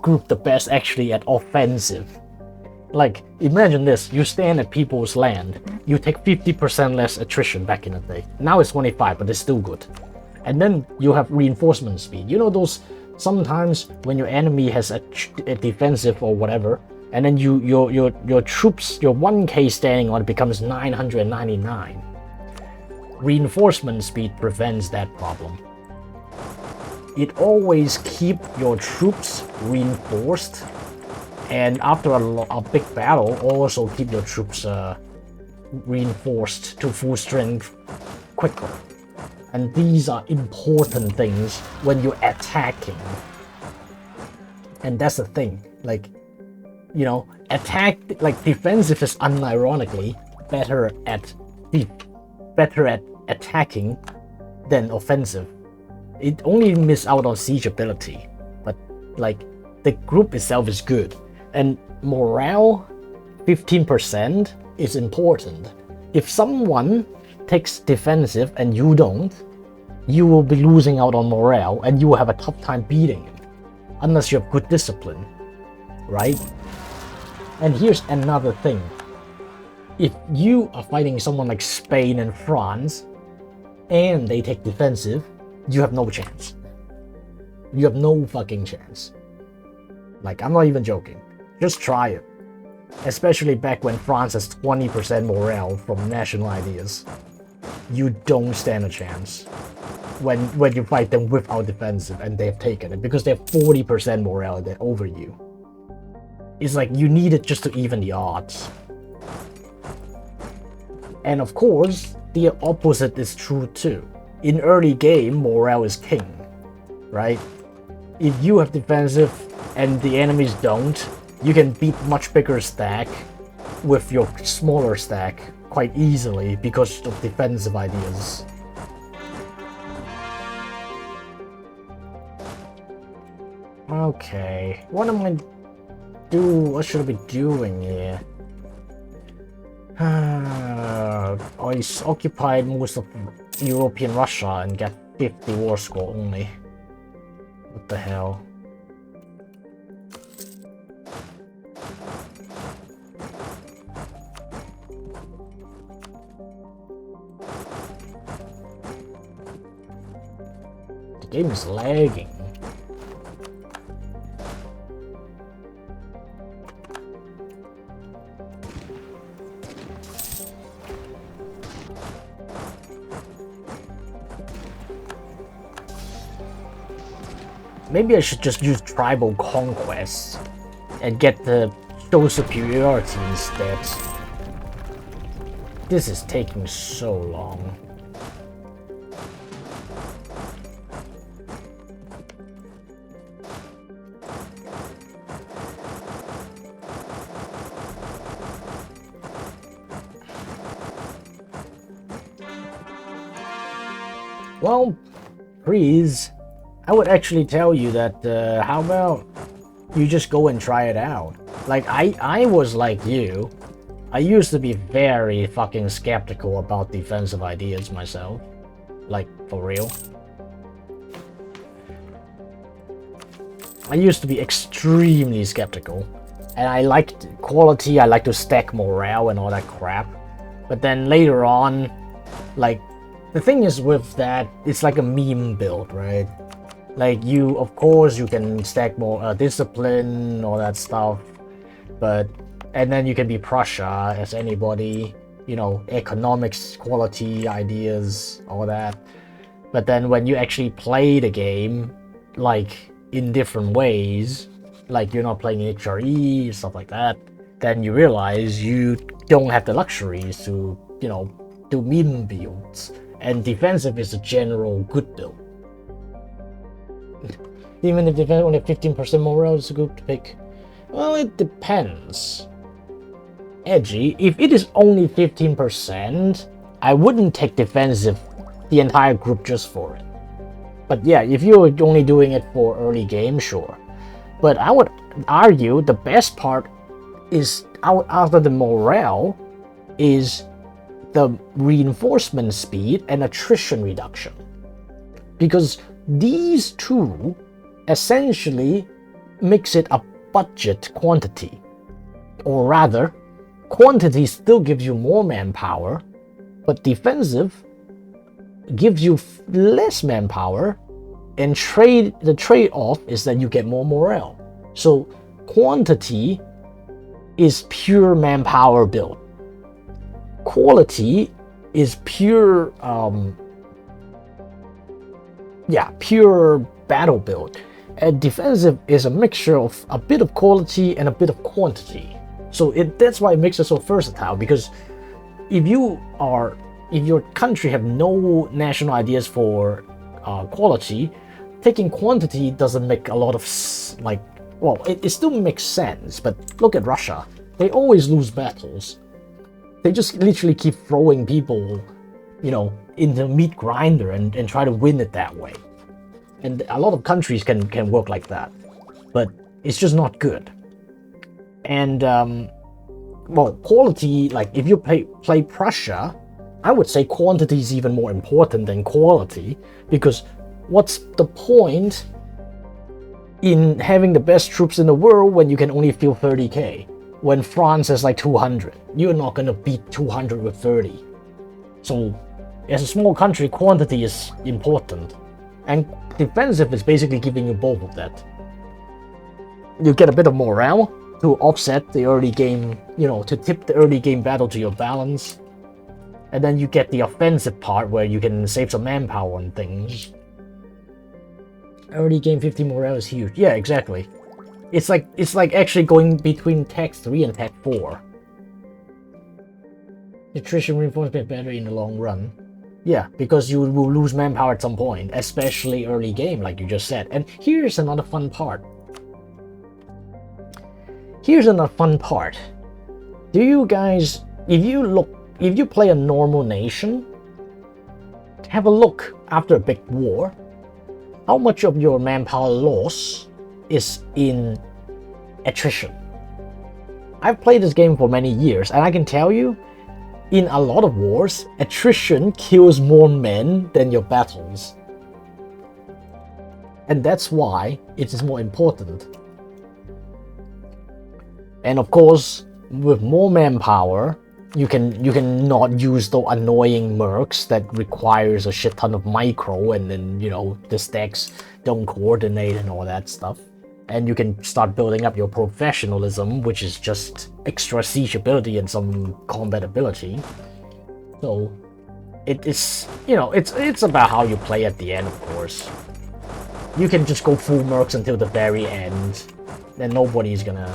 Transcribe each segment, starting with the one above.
group the best actually at offensive. Like, imagine this, you stand at people's land, you take 50% less attrition back in the day. Now it's 25, but it's still good. And then you have reinforcement speed. You know those, sometimes when your enemy has a defensive or whatever, and then your troops, your 1k standing on it becomes 999. Reinforcement speed prevents that problem. It always keep your troops reinforced, and after a big battle, also keep your troops reinforced to full strength quicker. And these are important things when you're attacking. And that's the thing, like, you know, defensive is unironically better at attacking than offensive. It only miss out on siege ability, but like the group itself is good. And morale, 15% is important. If someone takes defensive and you don't, you will be losing out on morale and you will have a tough time beating him, unless you have good discipline, right? And here's another thing. If you are fighting someone like Spain and France, and they take defensive, you have no chance. You have no fucking chance. Like, I'm not even joking. Just try it. Especially back when France has 20% morale from national ideas. You don't stand a chance when you fight them without defensive and they've taken it, because they have 40% morale over you. It's like you need it just to even the odds. And of course, the opposite is true too. In early game, morale is king, right? If you have defensive and the enemies don't, you can beat much bigger stack with your smaller stack quite easily because of defensive ideas. Okay, what should I be doing here? I occupied most of European Russia and get 50 war score only. What the hell? The game is lagging. Maybe I should just use tribal conquest and get the show superiority instead. This is taking so long. Well, please. I would actually tell you that, how about you just go and try it out? Like, I was like you. I used to be very fucking skeptical about defensive ideas myself. Like, for real. I used to be extremely skeptical. And I liked quality, I liked to stack morale and all that crap. But then later on, like, the thing is with that, it's like a meme build, right? Like, of course you can stack more discipline, all that stuff, and then you can be Prussia as anybody, you know, economics, quality, ideas, all that. But then when you actually play the game, like, in different ways, like you're not playing HRE, stuff like that, then you realize you don't have the luxuries to, you know, do meme builds, and defensive is a general good build. Even if defense only 15% morale is a good pick. Well, it depends. Edgy, if it is only 15%, I wouldn't take defensive the entire group just for it. But yeah, if you're only doing it for early game, sure. But I would argue the best part is, after the morale, is the reinforcement speed and attrition reduction. Because these two essentially makes it a budget quantity. Or rather, quantity still gives you more manpower, but defensive gives you less manpower, and the trade-off is that you get more morale. So quantity is pure manpower build. Quality is pure pure battle build. And defensive is a mixture of a bit of quality and a bit of quantity. So that's why it makes it so versatile, because if your country have no national ideas for quality, taking quantity doesn't make a lot of it still makes sense. But look at Russia. They always lose battles. They just literally keep throwing people, in the meat grinder and try to win it that way. And a lot of countries can work like that, but it's just not good. And quality, like if you play Prussia, I would say quantity is even more important than quality, because what's the point in having the best troops in the world when you can only field 30k? When France has like 200, you're not gonna beat 200 with 30. So as a small country, quantity is important, and defensive is basically giving you both of that. You get a bit of morale to offset the early game, to tip the early game battle to your balance, and then you get the offensive part where you can save some manpower and things. Early game 50 morale is huge. Yeah, exactly. It's like actually going between Tech 3 and Tech 4. Nutrition reinforcement better in the long run. Yeah, because you will lose manpower at some point, especially early game, like you just said. And here's another fun part. Do you guys, if you play a normal nation, have a look after a big war, how much of your manpower loss is in attrition? I've played this game for many years, and I can tell you, in a lot of wars, attrition kills more men than your battles. And that's why it is more important. And of course, with more manpower, you can not use the annoying mercs that requires a shit ton of micro, and then the stacks don't coordinate and all that stuff. And you can start building up your professionalism, which is just extra siege ability and some combat ability. So it's about how you play at the end, of course. You can just go full mercs until the very end, then nobody's gonna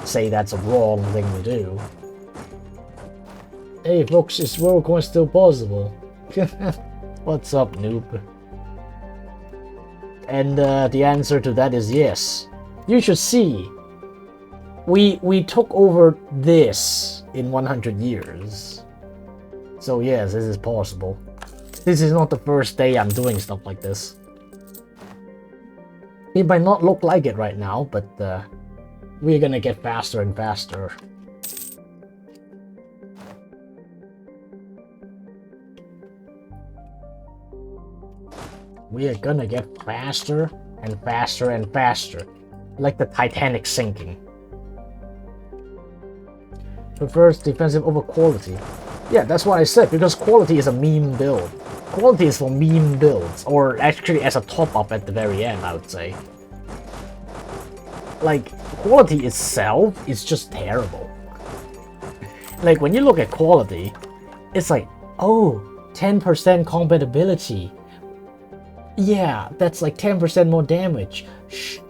say that's a wrong thing to do. Hey folks, is World Coin still possible? What's up, noob? And the answer to that is yes. You should see. We took over this in 100 years. So yes, this is possible. This is not the first day I'm doing stuff like this. It might not look like it right now, but we're gonna get faster and faster. We are gonna get faster and faster and faster, like the Titanic sinking. Prefers defensive over quality. Yeah, that's what I said, because quality is a meme build. Quality is for meme builds, or actually as a top-up at the very end, I would say. Like, quality itself is just terrible. Like, when you look at quality, it's like, oh, 10% combat ability. Yeah, that's like 10% more damage. Sure,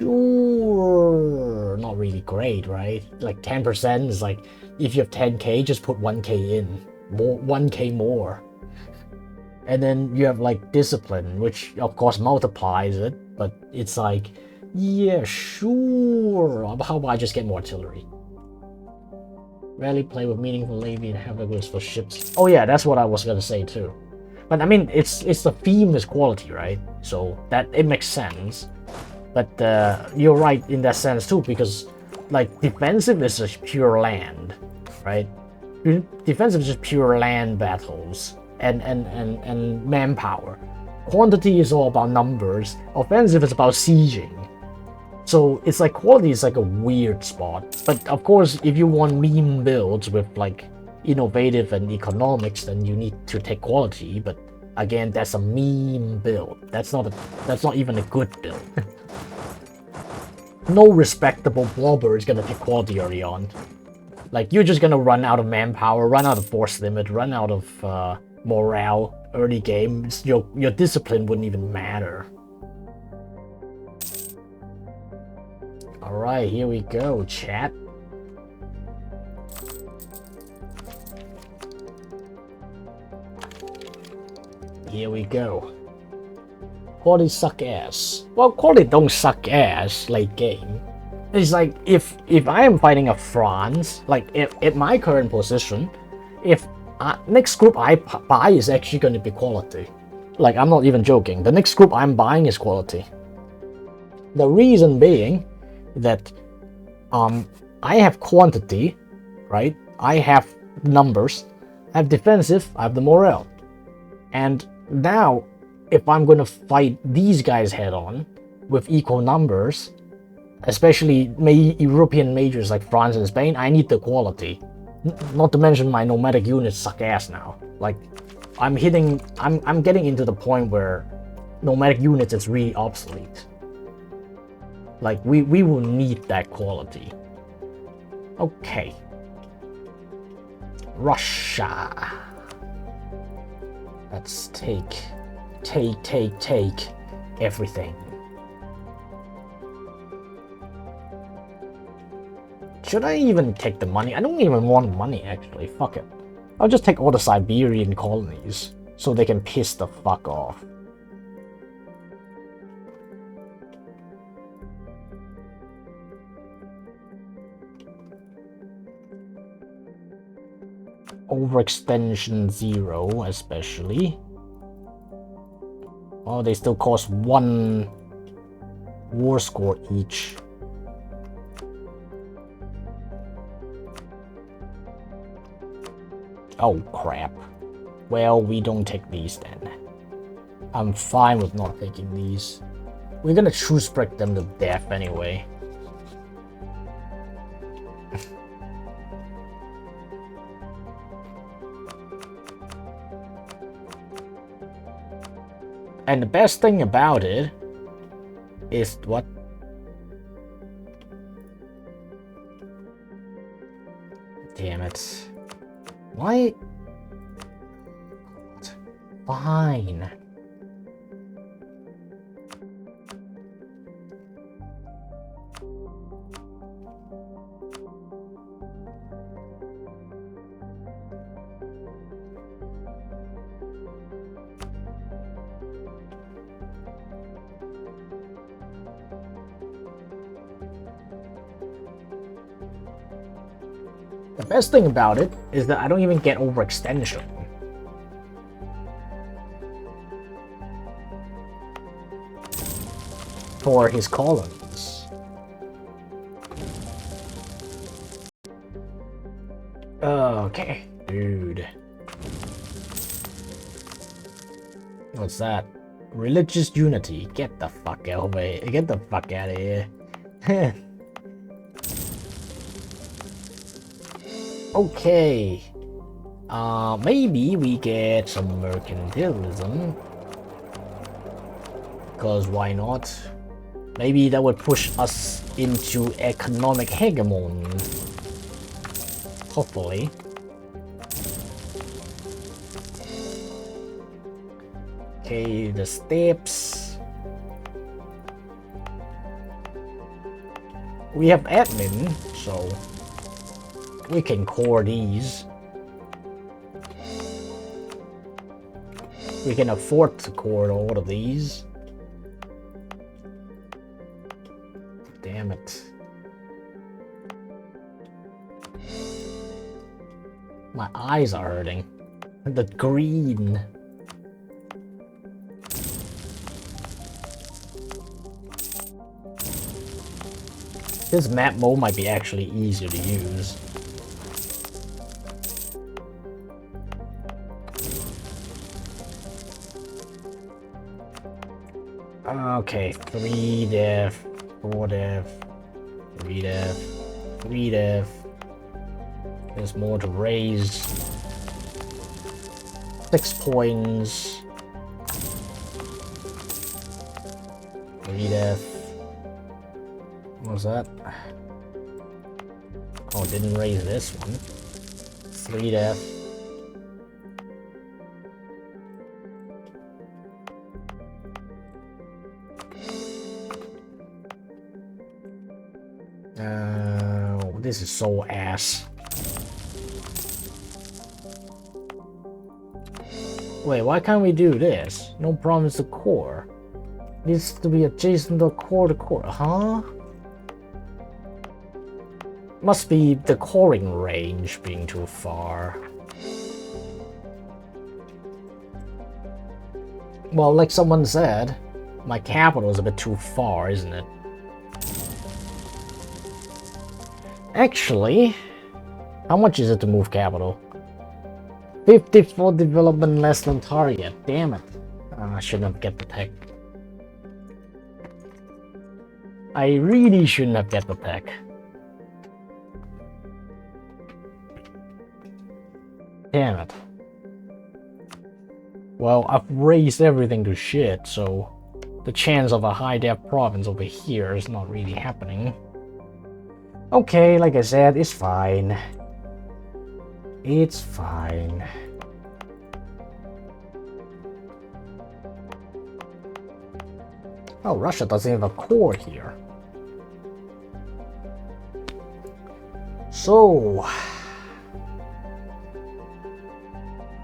not really great, right? Like 10% is like, if you have 10k, just put 1k in. 1k more. And then you have like discipline, which of course multiplies it, but it's like, yeah, sure. How about I just get more artillery? Rarely play with meaningful navy and have regulars for ships. Oh yeah, that's what I was gonna say too. But I mean, it's the theme is quality, right? So that it makes sense. But you're right in that sense too, because like defensive is just pure land, right? Defensive is just pure land battles and manpower. Quantity is all about numbers. Offensive is about sieging. So it's like quality is like a weird spot. But of course, if you want meme builds with like innovative and economics, then you need to take quality. But again, that's a meme build. That's not even a good build. No respectable blobber is gonna take quality early on. Like, you're just gonna run out of manpower, run out of force limit, run out of morale early game. Your discipline wouldn't even matter. Alright, here we go, chat. Here we go. Quality suck ass. Well, quality don't suck ass late game. It's like, if I am fighting a France, like, if at my current position, if next group I buy is actually going to be quality. Like, I'm not even joking. The next group I'm buying is quality. The reason being that I have quantity, right? I have numbers, I have defensive, I have the morale. And now, if I'm going to fight these guys head on with equal numbers, especially European majors like France and Spain, I need the quality. Not to mention my nomadic units suck ass now. Like, I'm getting into the point where nomadic units is really obsolete. Like, we will need that quality. Okay. Russia. Let's take everything. Should I even take the money? I don't even want money, actually. Fuck it. I'll just take all the Siberian colonies so they can piss the fuck off. Overextension 0, especially. Oh, they still cost 1 war score each. Oh crap. Well, we don't take these then. I'm fine with not taking these. We're gonna choose break them to death anyway. And the best thing about it is what? Damn it. Why? Fine. The best thing about it is that I don't even get overextension. For his colonies. Okay, dude. What's that? Religious unity. Get the fuck out of here. Get the fuck out of here. Okay. Maybe we get some mercantilism. Because why not? Maybe that would push us into economic hegemony. Hopefully. Okay, the steps. We have admin, so we can core these. We can afford to core all of these. Damn it. My eyes are hurting. The green. This map mode might be actually easier to use. Okay, 3 def. 4 dev, 3 dev, 3 dev. There's more to raise. 6 points. 3 dev. What was that? Oh, didn't raise this one. 3 dev. This is so ass. Wait, why can't we do this? No promise to core. Needs to be adjacent to core, huh? Must be the coring range being too far. Well, like someone said, my capital is a bit too far, isn't it? Actually, how much is it to move capital? 54 development less than target. Damn it. I shouldn't have get the tech. I really shouldn't have get the tech. Damn it. Well, I've raised everything to shit, so the chance of a high dev province over here is not really happening. Okay, like I said, it's fine. It's fine. Oh, Russia doesn't have a core here. So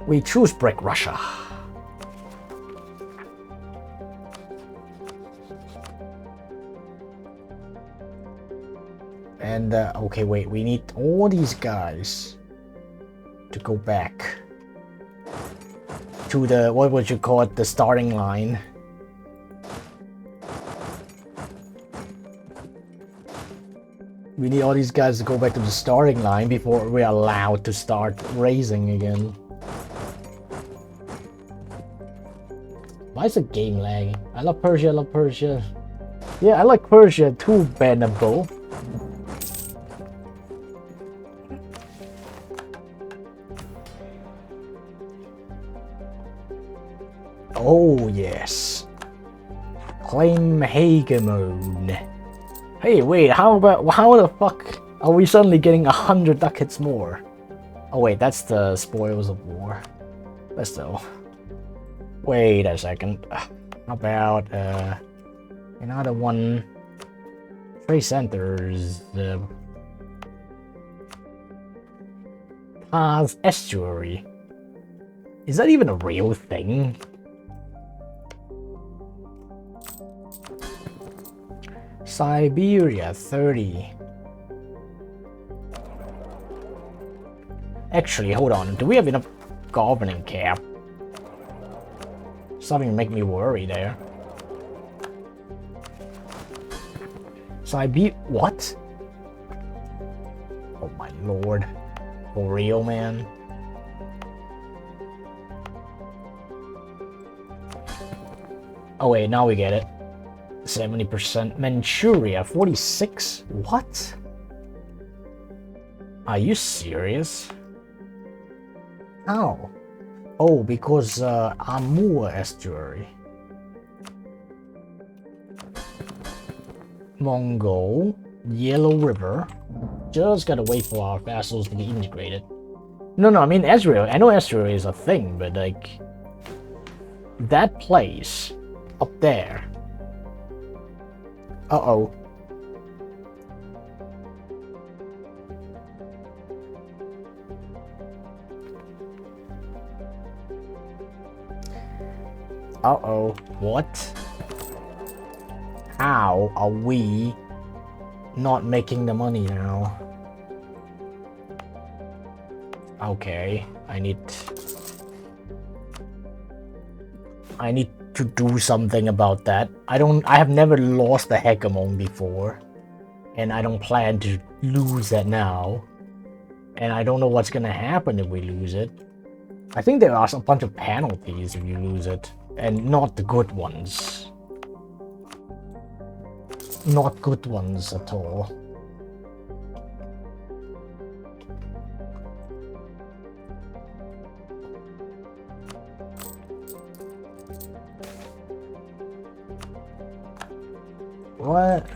we choose break Russia. And okay, wait, we need all these guys to go back to the, what would you call it, the starting line. We need all these guys to go back to the starting line before we're allowed to start raising again. Why is the game lagging? I love Persia, I love Persia. Yeah, I like Persia too, Bannable. Oh yes. Claim hegemon. Hey, wait, how the fuck are we suddenly getting 100 ducats more? Oh wait, that's the spoils of war. But still. Wait a second. How about another one? Trade centers. Paz estuary. Is that even a real thing? Siberia 30. Actually, hold on. Do we have enough governing cap? Something make me worry there. What? Oh my lord. For real, man? Oh wait, now we get it. 70%. Manchuria, 46? What? Are you serious? How? Oh, because Amur estuary. Mongol, Yellow River. Just gotta wait for our vassals to be integrated. No, I mean Israel. I know estuary is a thing, but like that place up there. Uh-oh. Uh-oh. What? How are we not making the money now? Okay, I need to do something about that. I have never lost a hegemon before, and I don't plan to lose that now. And I don't know what's gonna happen if we lose it. I think there are a bunch of penalties if you lose it, and not the good ones. not good ones at all. What?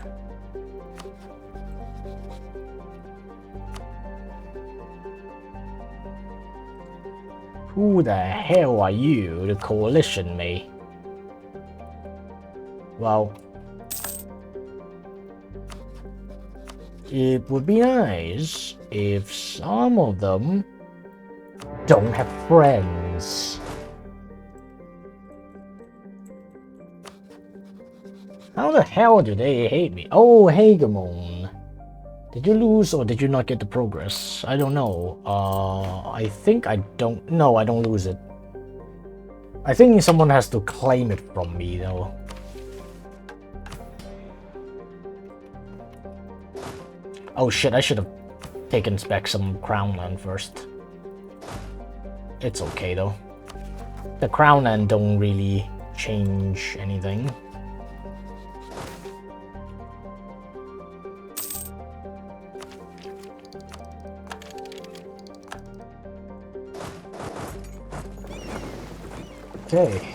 Who the hell are you to coalition me? Well, it would be nice if some of them don't have friends. How the hell do they hate me? Oh, Hegemon. Did you lose or did you not get the progress? I don't know. I think I don't... No, I don't lose it. I think someone has to claim it from me, though. Oh shit, I should have taken back some crown land first. It's okay, though. The crown land don't really change anything. Okay.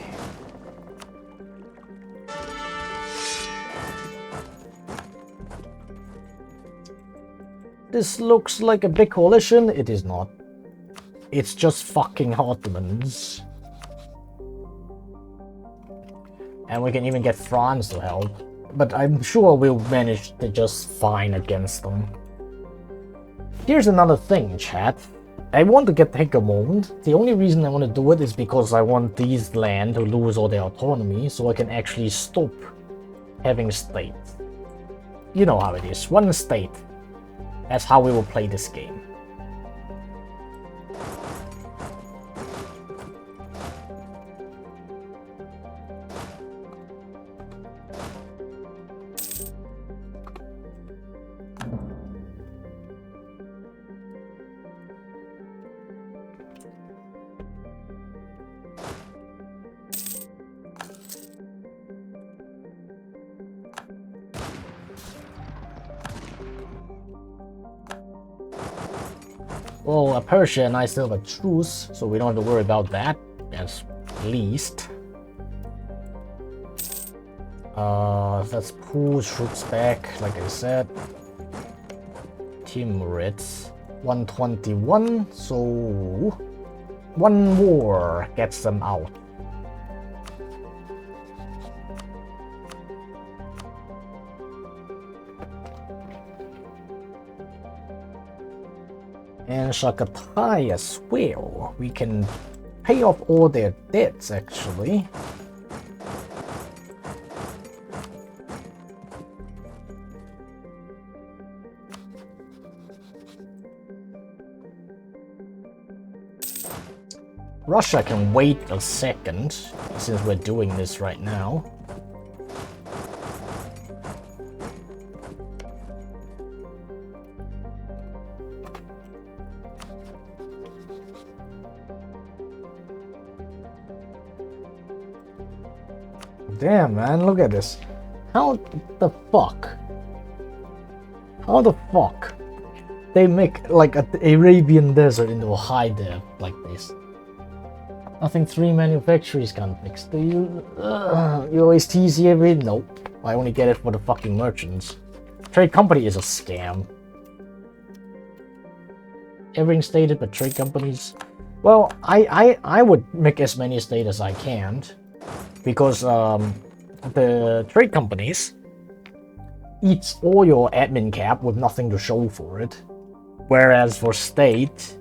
This looks like a big coalition. It is not. It's just fucking Ottomans. And we can even get France to help. But I'm sure we'll manage to just fine against them. Here's another thing, chat. I want to get hegemoned. The only reason I want to do it is because I want these land to lose all their autonomy so I can actually stop having states. You know how it is. One state. That's how we will play this game. Well, Persia and I still have a truce, so we don't have to worry about that, at least. Let's pull troops back, like I said. Timurids, 121, so one war gets them out. And Shakatai as well. We can pay off all their debts, actually. Russia can wait a second, since we're doing this right now. Damn, man, look at this. How the fuck? How the fuck? They make like an Arabian desert into a high dev like this. Nothing 3 manufacturers can fix. Do you? You always tease every. Nope. I only get it for the fucking merchants. Trade company is a scam. Everything stated, but trade companies. Well, I would make as many state as I can. Because the trade companies eats all your admin cap with nothing to show for it. Whereas for state,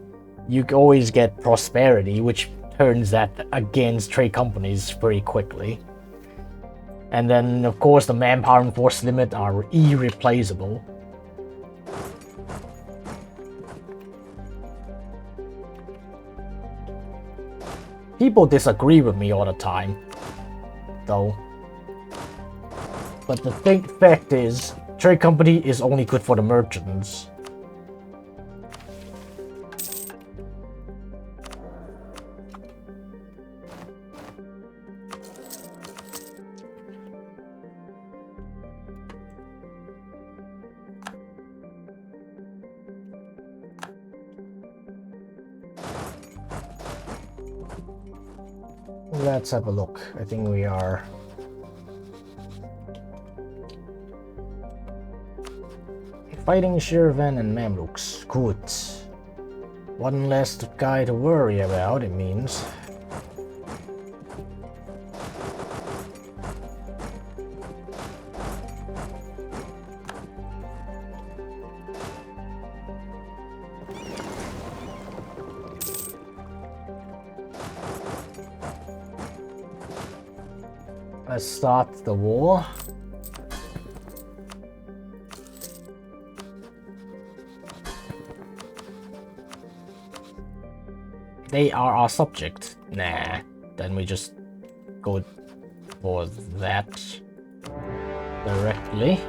you always get prosperity, which turns that against trade companies very quickly. And then, of course, the manpower and force limit are irreplaceable. People disagree with me all the time, though. But the fact is, trade company is only good for the merchants. Let's have a look. I think we are... Fighting Shirvan and Mamluks. Good. One less guy to worry about, it means. Let's start the war. They are our subject. Nah, then we just go for that directly.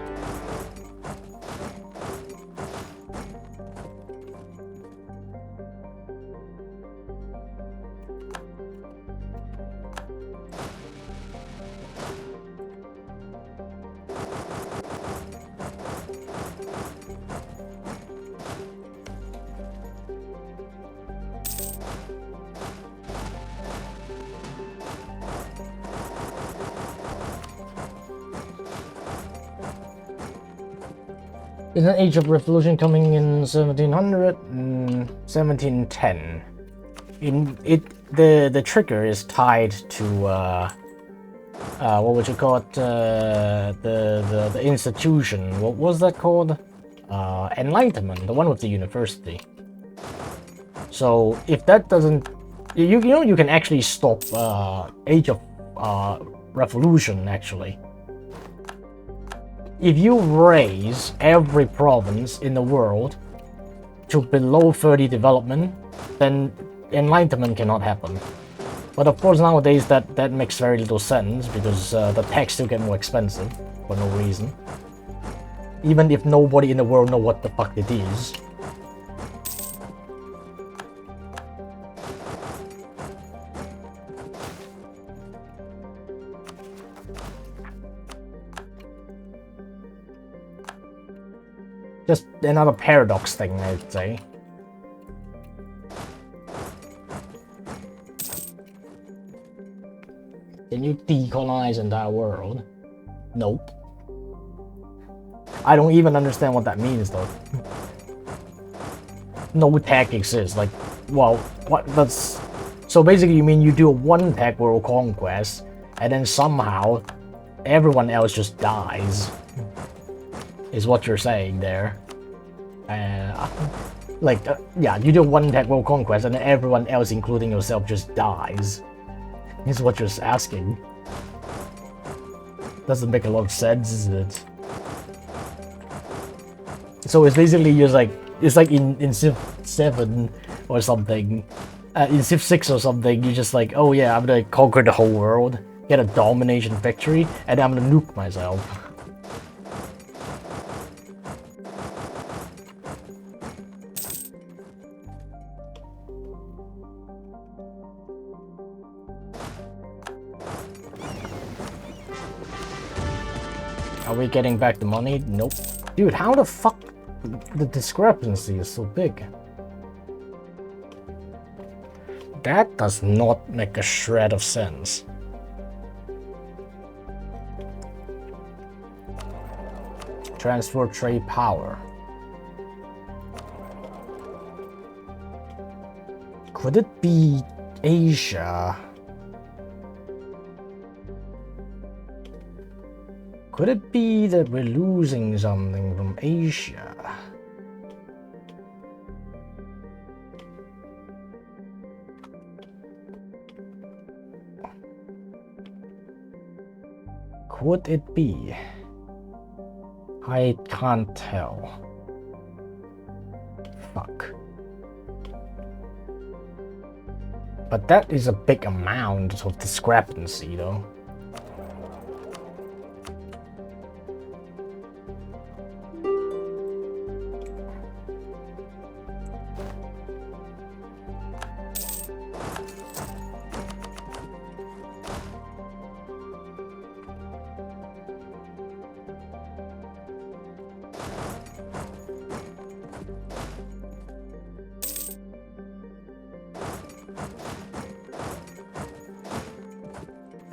Is an age of revolution coming in 1700? 1710. The trigger is tied to what would you call it? The institution. What was that called? Enlightenment, the one with the university. So if that doesn't, you know, you can actually stop age of revolution actually. If you raise every province in the world to below 30 development, then enlightenment cannot happen. But of course nowadays that makes very little sense because the tech still get more expensive for no reason. Even if nobody in the world know what the fuck it is. Just another paradox thing, I'd say. Can you decolonize the entire world? Nope. I don't even understand what that means, though. No tech exists. Like, well, what? That's so basically you mean you do a one tech world conquest, and then somehow everyone else just dies. Is what you're saying there. Yeah, you do one tech world conquest and then everyone else, including yourself, just dies. Is what you're asking. Doesn't make a lot of sense, is it? So it's basically just like, it's like in Civ 7 or something, in Civ 6 or something, you're just like, oh yeah, I'm gonna conquer the whole world, get a domination victory, and I'm gonna nuke myself. Are we getting back the money? Nope. Dude, how the fuck the discrepancy is so big? That does not make a shred of sense. Transfer trade power. Could it be Asia? Could it be that we're losing something from Asia? Could it be? I can't tell. Fuck. But that is a big amount of discrepancy, though.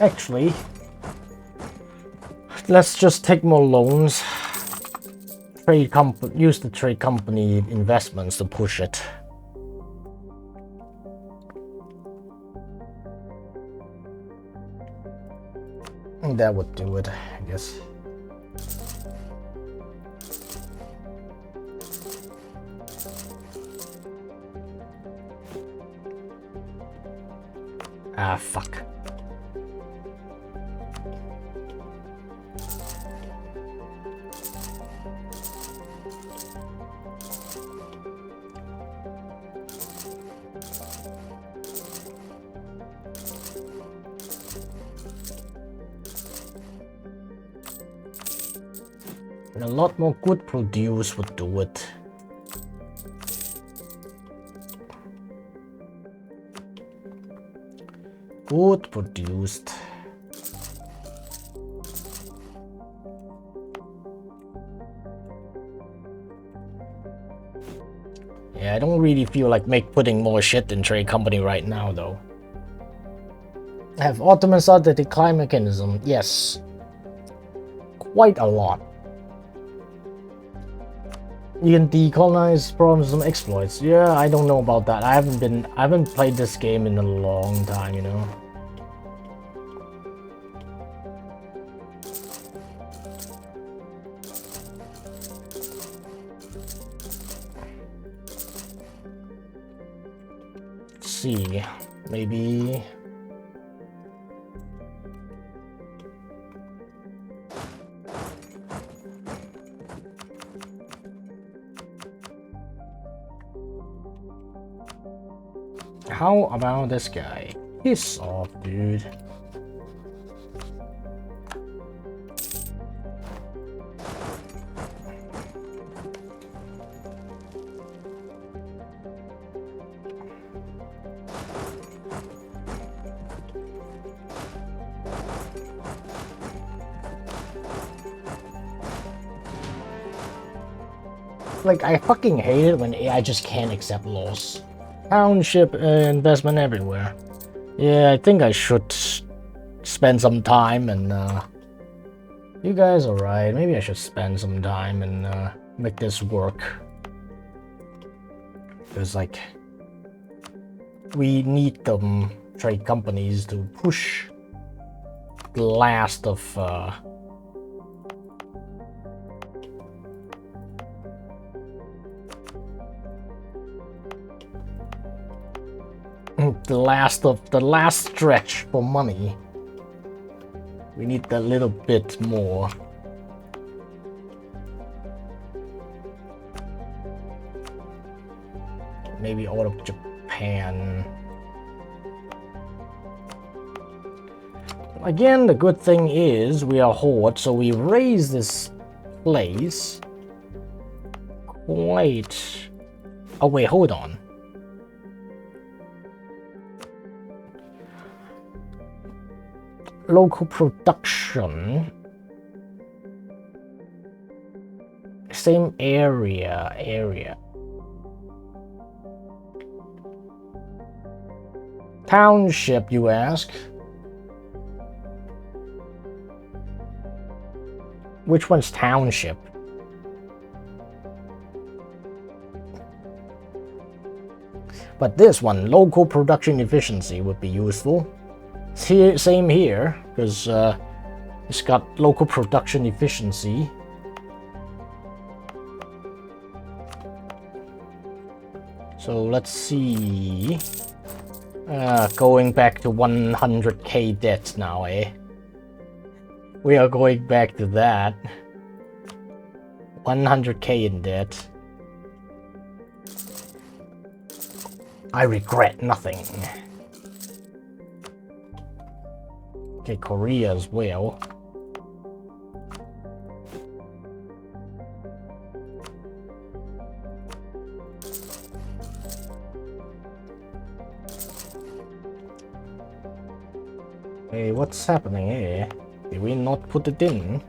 Actually, let's just take more loans. Use the trade company investments to push it. That would do it, I guess. Ah, fuck. A lot more good produce would do it. Good produced. Yeah, I don't really feel like putting more shit in trade company right now, though. Have Ottomans started the decline mechanism? Yes. Quite a lot. You can decolonize problems and exploits. Yeah, I don't know about that. I haven't played this game in a long time, you know. Let's see, maybe. How about this guy? Piss off, dude. Like, I fucking hate it when AI just can't accept loss. Township investment everywhere. Yeah, I think I should spend some time and you guys are right. Maybe I should spend some time and make this work. Because like we need them trade companies to push the last of the last stretch for money. We need a little bit more. Maybe all of Japan. Again, the good thing is we are horde, so we raise this place quite. Oh wait, hold on. Local production, same area. Township, you ask? Which one's township? But this one, local production efficiency, would be useful. Same here, because it's got local production efficiency. So let's see. Going back to 100k debt now, eh? We are going back to that. 100k in debt. I regret nothing. Okay, Korea as well. Hey, what's happening here? Did we not put it in?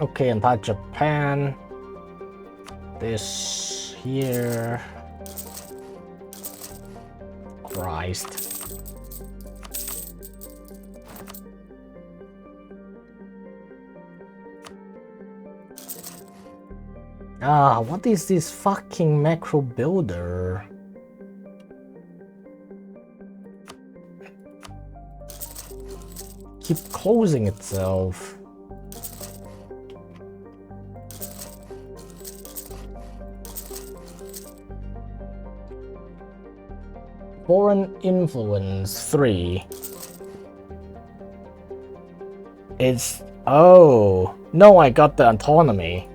Okay, entire Japan. This here. Christ. Ah, what is this fucking macro builder? Keep closing itself. Foreign influence 3. It's... oh. No, I got the autonomy.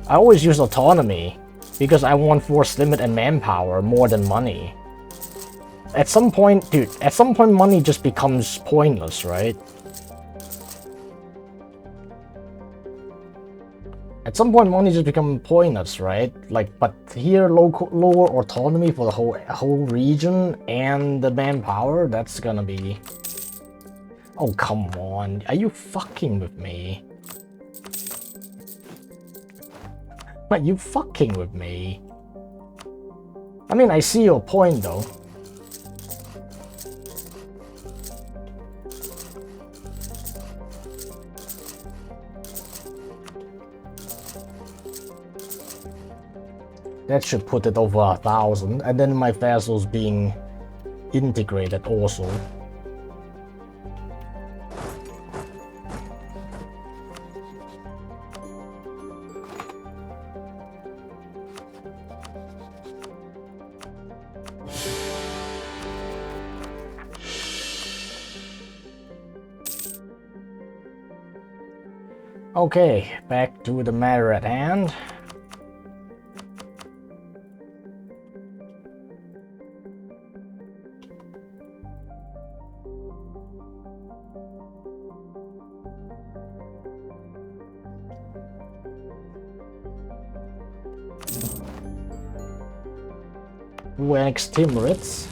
I always use autonomy because I want force limit and manpower more than money. At some point, dude, at some point money just becomes pointless, right? At some point money just becomes pointless, right? Like, but here lower autonomy for the whole region and the manpower, that's gonna be... oh, come on. Are you fucking with me? Are you fucking with me? I mean, I see your point though. That should put it over 1,000, and then my vessels being integrated also. Okay, back to the matter at hand. Wax Timorits.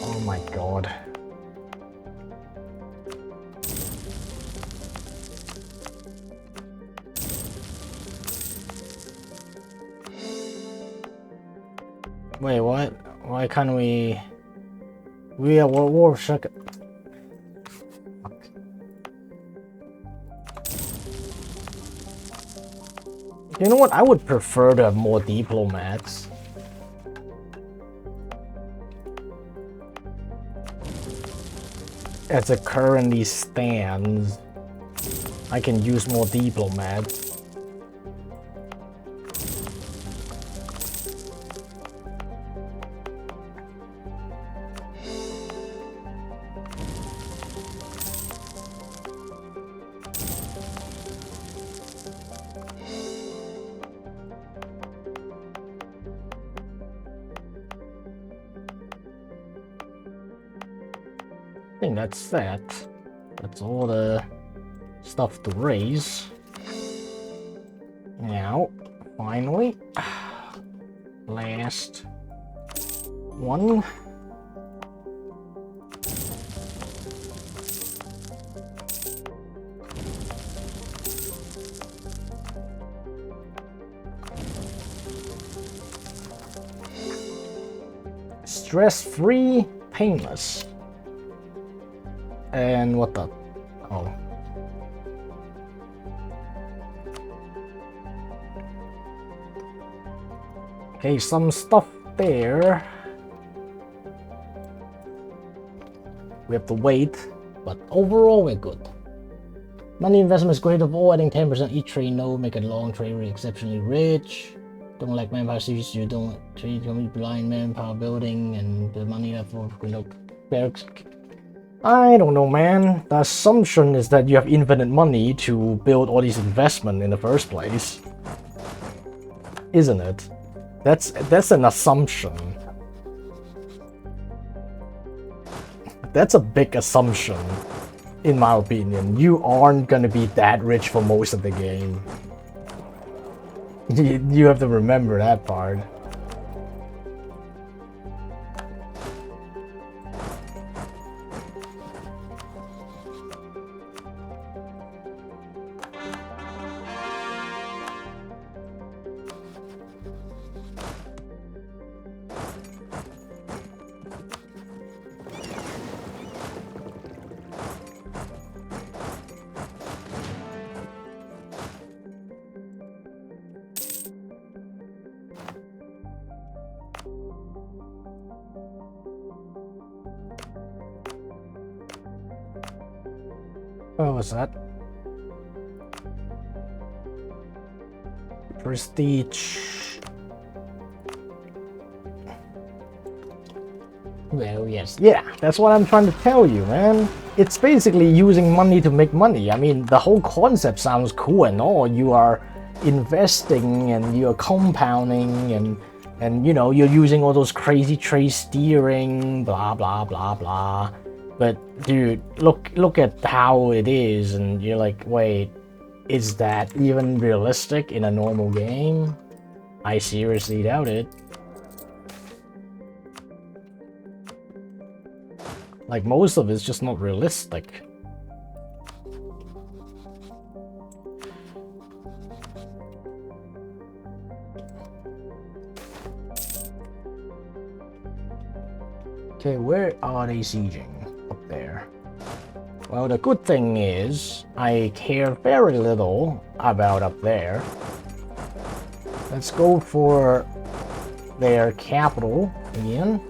Oh my god. Wait, what? Why can't we... we are war second. You know what? I would prefer to have more diplomats. As it currently stands, I can use more diplomats. I think that's that. That's all the stuff to raise. Now, finally, last one. Stress-free, painless. And what the... oh. Okay, some stuff there. We have to wait, but overall we're good. Money investment is great of all, adding 10% each trade node, make a long trade rate exceptionally rich. Don't like manpower series, you don't trade blind manpower building and the money left for barracks. I don't know, man. The assumption is that you have infinite money to build all these investment in the first place. Isn't it? That's an assumption. That's a big assumption, in my opinion. You aren't gonna be that rich for most of the game. You have to remember that part. What was that? Prestige. Well, yes. Yeah, that's what I'm trying to tell you, man. It's basically using money to make money. I mean, the whole concept sounds cool and all. You are investing and you're compounding and you know, you're using all those crazy trade steering, blah blah blah blah. But dude, look at how it is and you're like, wait, is that even realistic in a normal game? I seriously doubt it. Like, most of it's just not realistic. Okay, where are they sieging? Up there. Well, the good thing is, I care very little about up there. Let's go for their capital again.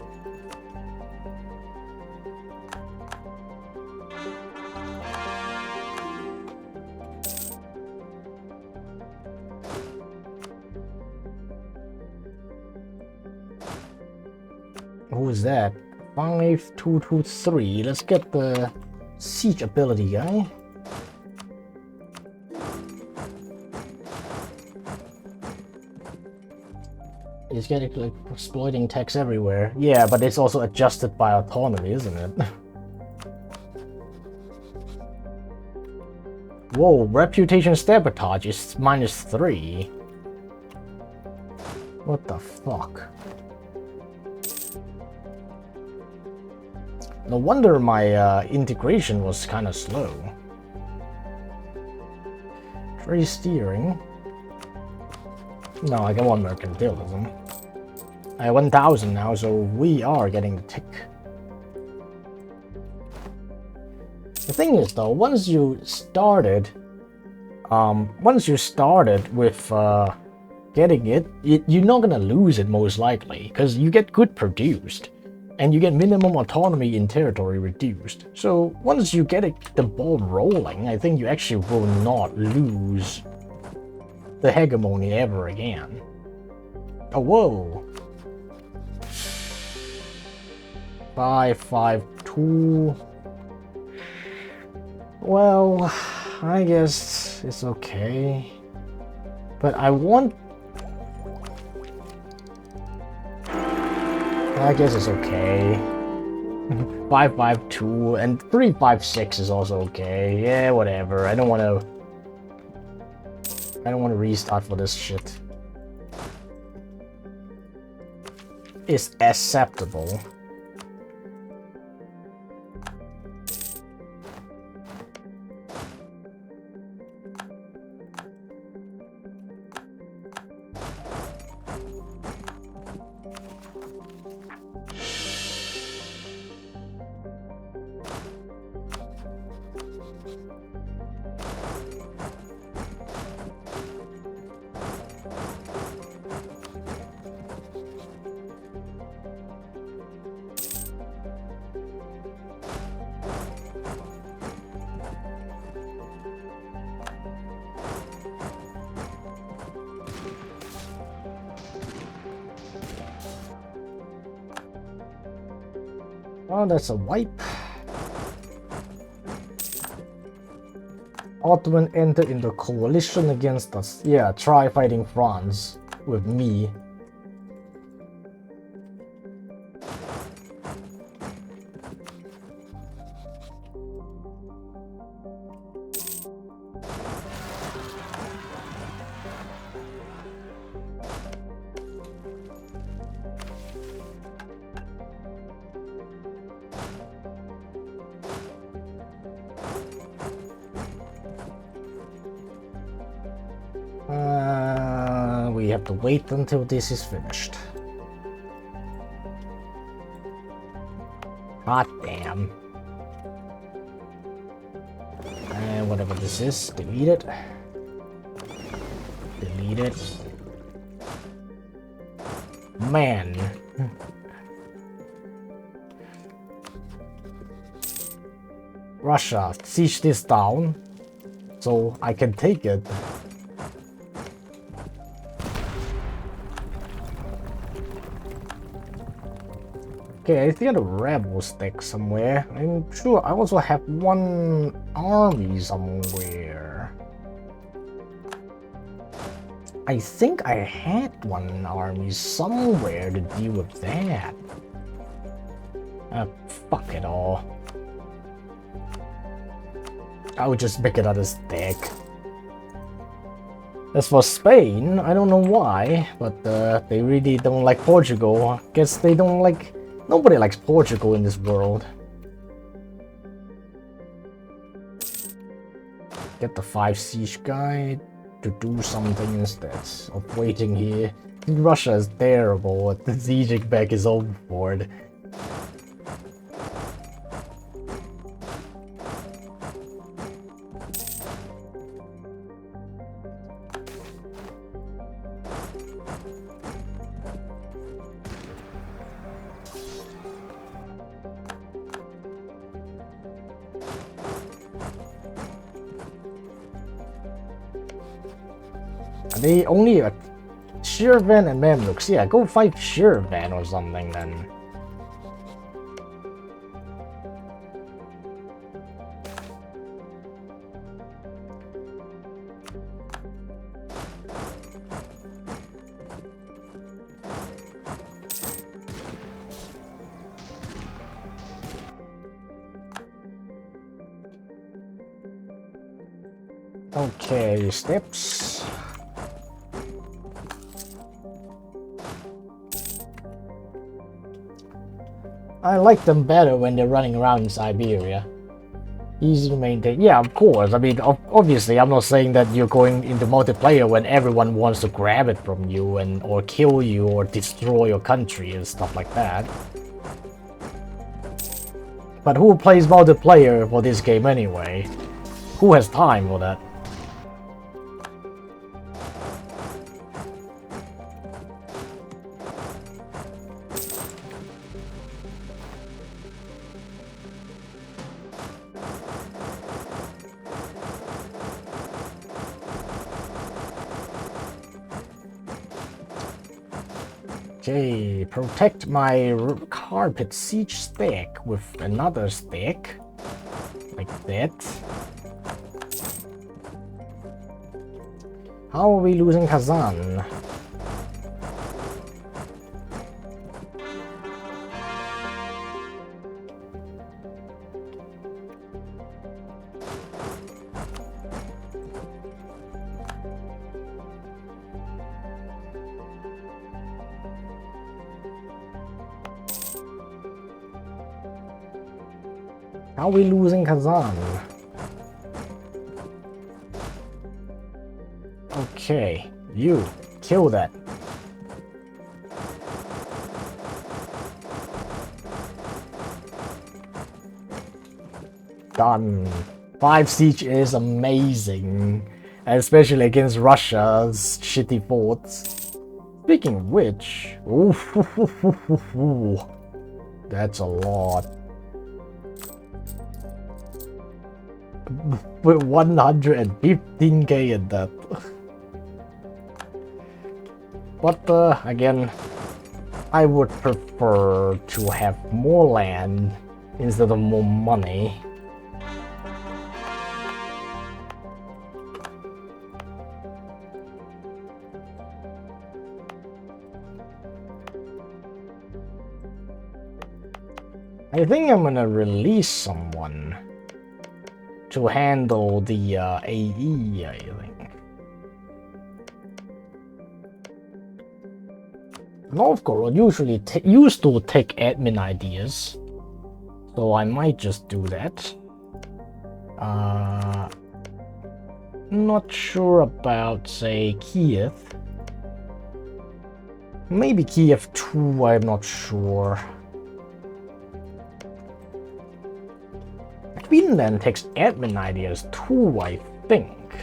Who is that? 5223. Let's get the siege ability guy. He's getting like exploiting techs everywhere. Yeah, but it's also adjusted by autonomy, isn't it? Whoa, reputation sabotage is -3. What the fuck? No wonder my integration was kind of slow. Trade steering. No, I got one mercantilism. I have 1,000 now, so we are getting the tick. The thing is, though, once you started with getting it, you're not gonna lose it most likely, because you get good produced. And you get minimum autonomy in territory reduced. So once you get the ball rolling, I think you actually will not lose the hegemony ever again. Oh, whoa. 552. Well, I guess it's okay. But I guess it's okay. 552 and 356 is also okay. Yeah, whatever. I don't want to restart for this shit. It's acceptable. Oh, that's a wipe. Ottoman entered into coalition against us. Yeah, try fighting France with me. to wait until this is finished. God damn. And whatever this is, delete it. Delete it. Man. Russia, siege this down so I can take it. Okay, I see a rebel stick somewhere. I'm sure I also have one army somewhere. I think I had one army somewhere to deal with that. Fuck it all. I would just make another stick. As for Spain, I don't know why, but they really don't like Portugal. Guess they don't like... Nobody likes Portugal in this world. Get the 5 siege guy to do something instead of waiting here. Russia is terrible at sieging back his own fort. They only Shirvan and Mamluks. Yeah, go fight Shirvan or something then. Okay, steps. I like them better when they're running around in Siberia. Easy to maintain. Yeah, of course. I mean, obviously, I'm not saying that you're going into multiplayer when everyone wants to grab it from you and or kill you or destroy your country and stuff like that. But who plays multiplayer for this game anyway? Who has time for that? Okay, protect my carpet siege stick with another stick, like that. How are we losing Kazan? How are we losing Kazan? Okay, you, kill that. Done. 5 siege is amazing, especially against Russia's shitty forts. Speaking of which, ooh, that's a lot. With 115k in that. But again, I would prefer to have more land instead of more money. I think I'm gonna release someone to handle the AE, I think. Novgorod usually used to take admin ideas, so I might just do that. Not sure about, say, Kiev. Maybe Kiev 2, I'm not sure. Finland takes admin ideas too, I think.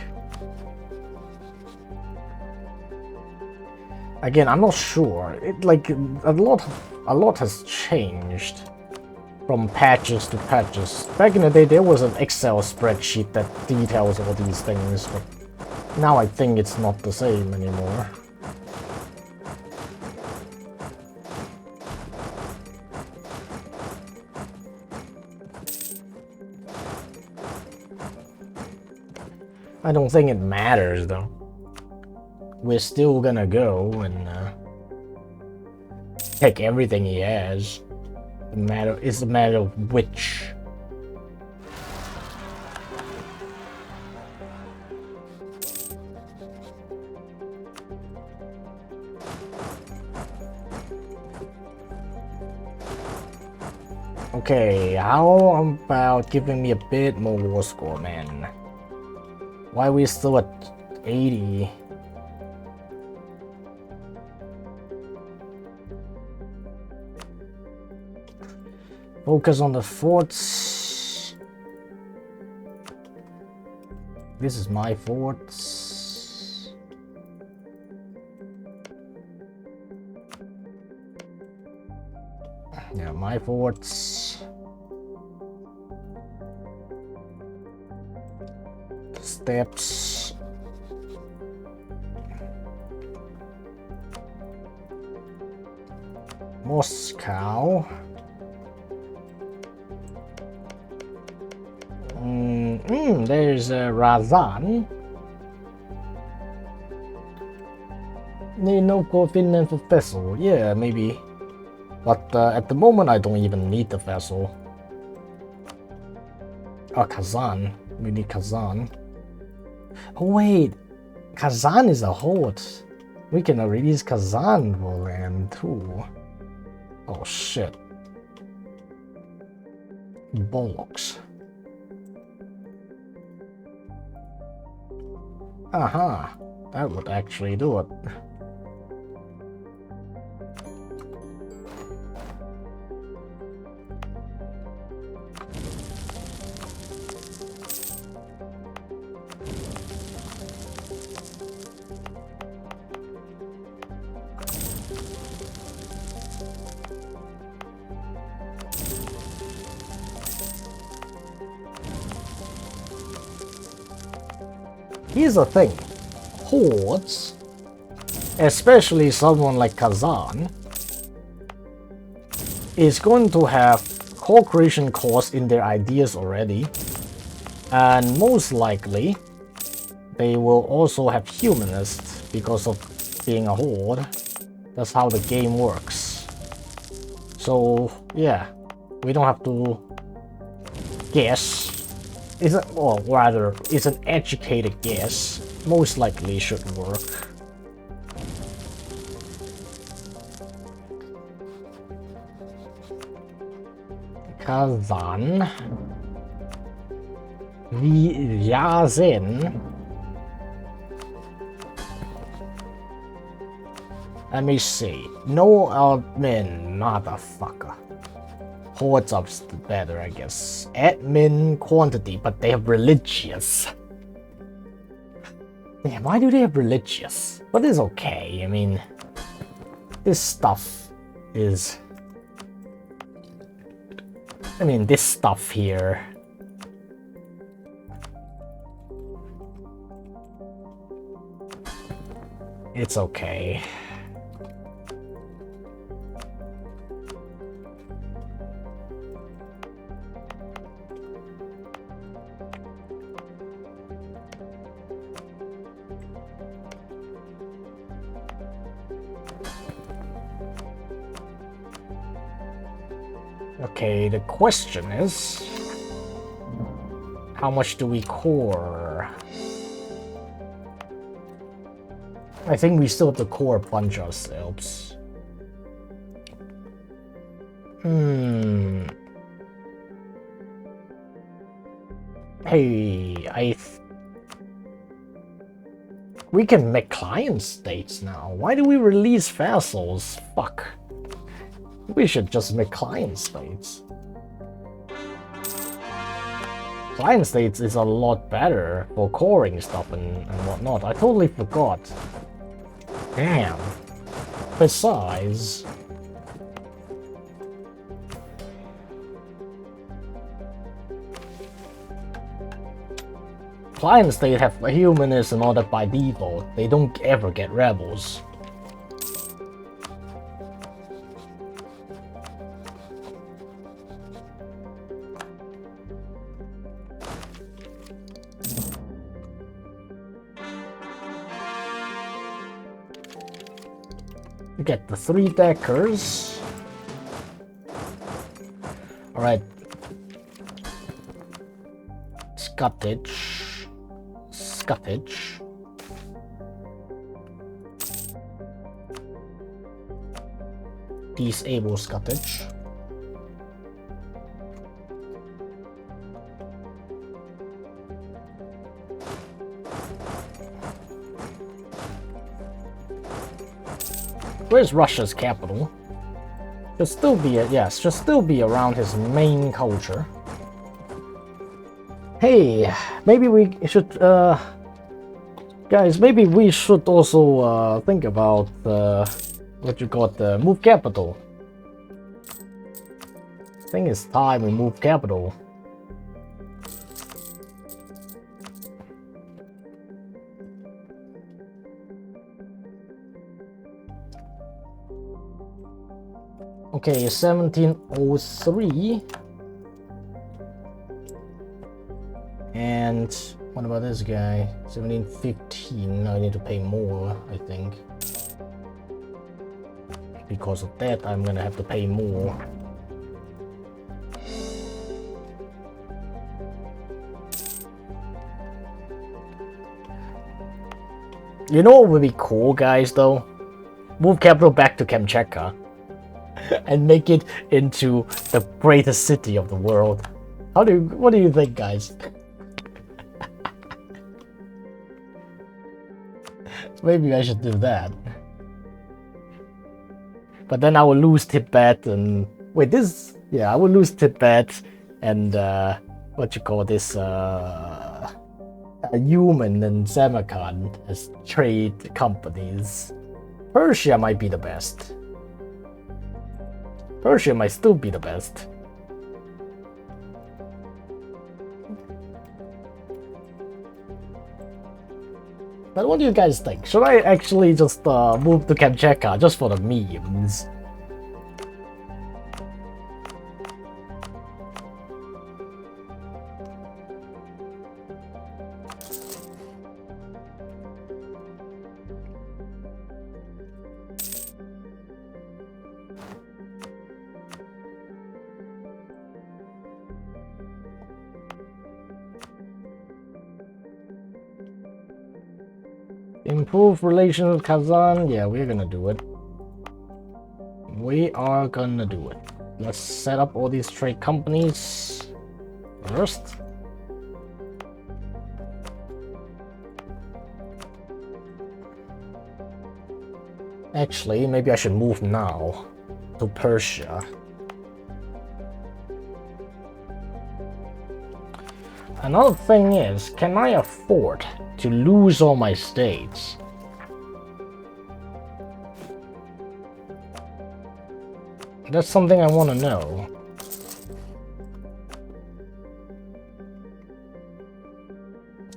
Again, I'm not sure. Like a lot has changed from patches to patches. Back in the day, there was an Excel spreadsheet that details all these things, but now I think it's not the same anymore. I don't think it matters though. We're still gonna go and take everything he has. It's a matter of which. Okay, how about giving me a bit more war score, man? Why are we still at 80? Focus on the forts. This is my forts. Yeah, my forts. Steps. Moscow. There's Razan. No go Finland for vessel. Yeah, maybe. But at the moment, I don't even need the vessel. Oh, Kazan. We need Kazan. Oh wait, Kazan is a horde. We can release Kazan for land too. Oh shit. Bollocks. Aha, that would actually do it. Here's the thing, hordes, especially someone like Kazan, is going to have co-creation costs in their ideas already, and most likely they will also have humanists because of being a horde. That's how the game works. So yeah, we don't have to guess. Or rather, it's an educated guess. Most likely should work. Kazan. Vyazin. Let me see. No admin, motherfucker. Hordes up better, I guess. Admin quantity, but they have religious. Yeah, why do they have religious? But it's okay. I mean, this stuff is. I mean, this stuff here. It's okay. Okay, the question is, how much do we core? I think we still have to core a bunch ourselves. Hey, We can make client states now. Why do we release vassals? Fuck. We should just make client states. Client states is a lot better for coring stuff and whatnot. I totally forgot. Damn. Besides... client state have humanists and all that by default. They don't ever get rebels. You get the 3 deckers. Alright. Scuttage. Disable scuttage. Where's Russia's capital? Should still be should still be around his main culture. Hey, maybe we should, guys, maybe we should also think about what you call the move capital. I think it's time we move capital. Okay, 1703. And what about this guy? 1715. I need to pay more, I think. Because of that, I'm gonna have to pay more. You know what would be cool, guys, though? Move capital back to Kamchatka and make it into the greatest city of the world. What do you think, guys? Maybe I should do that. But then I will lose Tibet and... Wait, this... Yeah, I will lose Tibet and... what you call this... Human and Samarkand as trade companies. Persia might be the best. Persia might still be the best. But what do you guys think? Should I actually just move to Kamchatka just for the memes? Improve relations with Kazan. Yeah, we're gonna do it. We are gonna do it. Let's set up all these trade companies first. Actually, maybe I should move now to Persia. Another thing is, can I afford to lose all my states? That's something I want to know.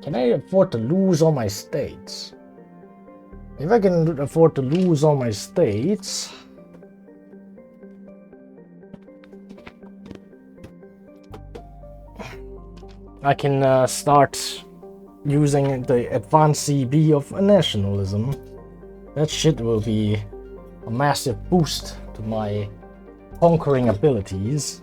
Can I afford to lose all my states? If I can afford to lose all my states... I can start using the advanced CB of nationalism. That shit will be a massive boost to my conquering abilities.